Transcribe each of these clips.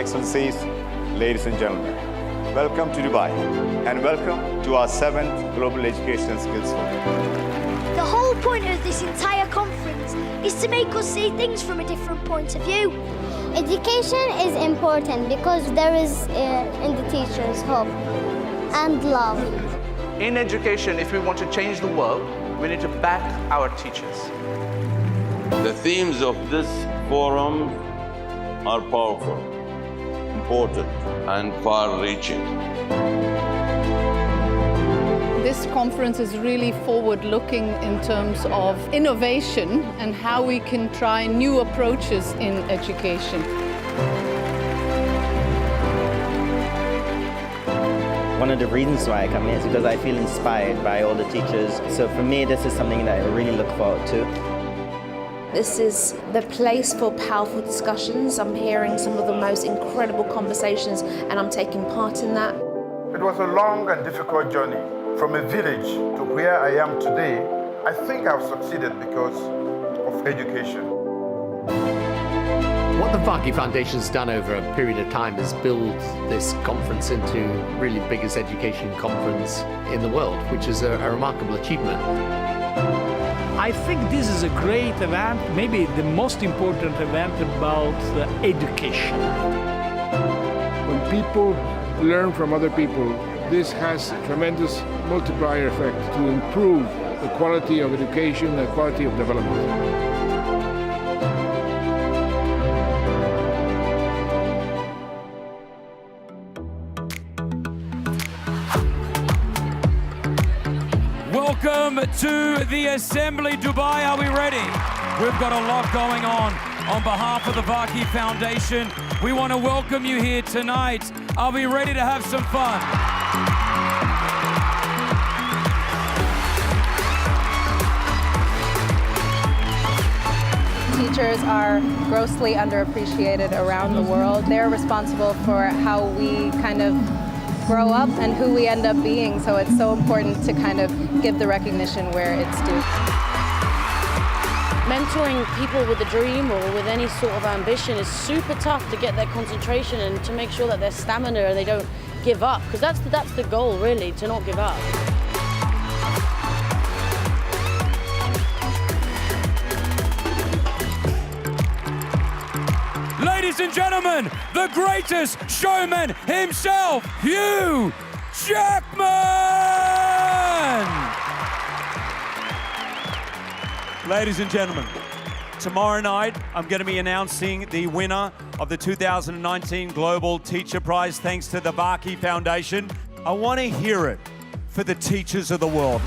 Excellencies, ladies and gentlemen, welcome to Dubai and welcome to our 7th Global Education Skills Forum. The whole point of this entire conference is to make us see things from a different point of view. Education is important because there is in the teachers hope and love. In education, if we want to change the world, we need to back our teachers. The themes of this forum are powerful, important, and far-reaching. This conference is really forward-looking in terms of innovation and how we can try new approaches in education. One of the reasons why I come here is because I feel inspired by all the teachers. So for me, this is something that I really look forward to. This is the place for powerful discussions. I'm hearing some of the most incredible conversations and I'm taking part in that. It was a long and difficult journey. From a village to where I am today, I think I've succeeded because of education. What the Varkey Foundation's done over a period of time is build this conference into really the biggest education conference in the world, which is a remarkable achievement. I think this is a great event, maybe the most important event about education. When people learn from other people, this has a tremendous multiplier effect to improve the quality of education, the quality of development. Welcome to the Assembly Dubai. Are we ready? We've got a lot going on behalf of the Varkey Foundation. We want to welcome you here tonight. Are we ready to have some fun? Teachers are grossly underappreciated around the world. They're responsible for how we kind of grow up and who we end up being, so it's so important to kind of give the recognition where it's due. Mentoring people with a dream or with any sort of ambition is super tough to get their concentration and to make sure that their stamina and they don't give up, because that's the goal really, to not give up. Ladies and gentlemen, the greatest showman himself, Hugh Jackman! Ladies and gentlemen, tomorrow night I'm going to be announcing the winner of the 2019 Global Teacher Prize thanks to the Varkey Foundation. I want to hear it for the teachers of the world.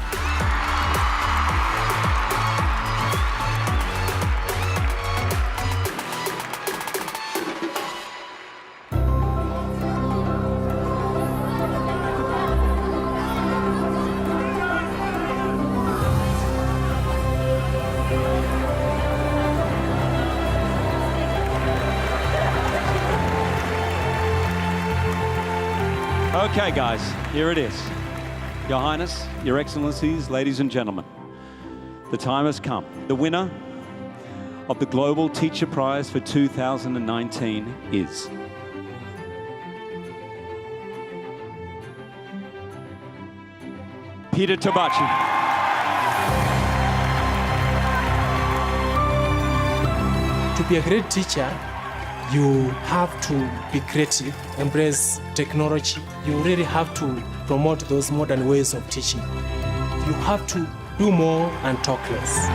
Okay, guys, here it is. Your Highness, Your Excellencies, ladies and gentlemen, the time has come. The winner of the Global Teacher Prize for 2019 is... Peter Tabachi. To be a great teacher, you have to be creative, embrace technology. You really have to promote those modern ways of teaching. You have to do more and talk less.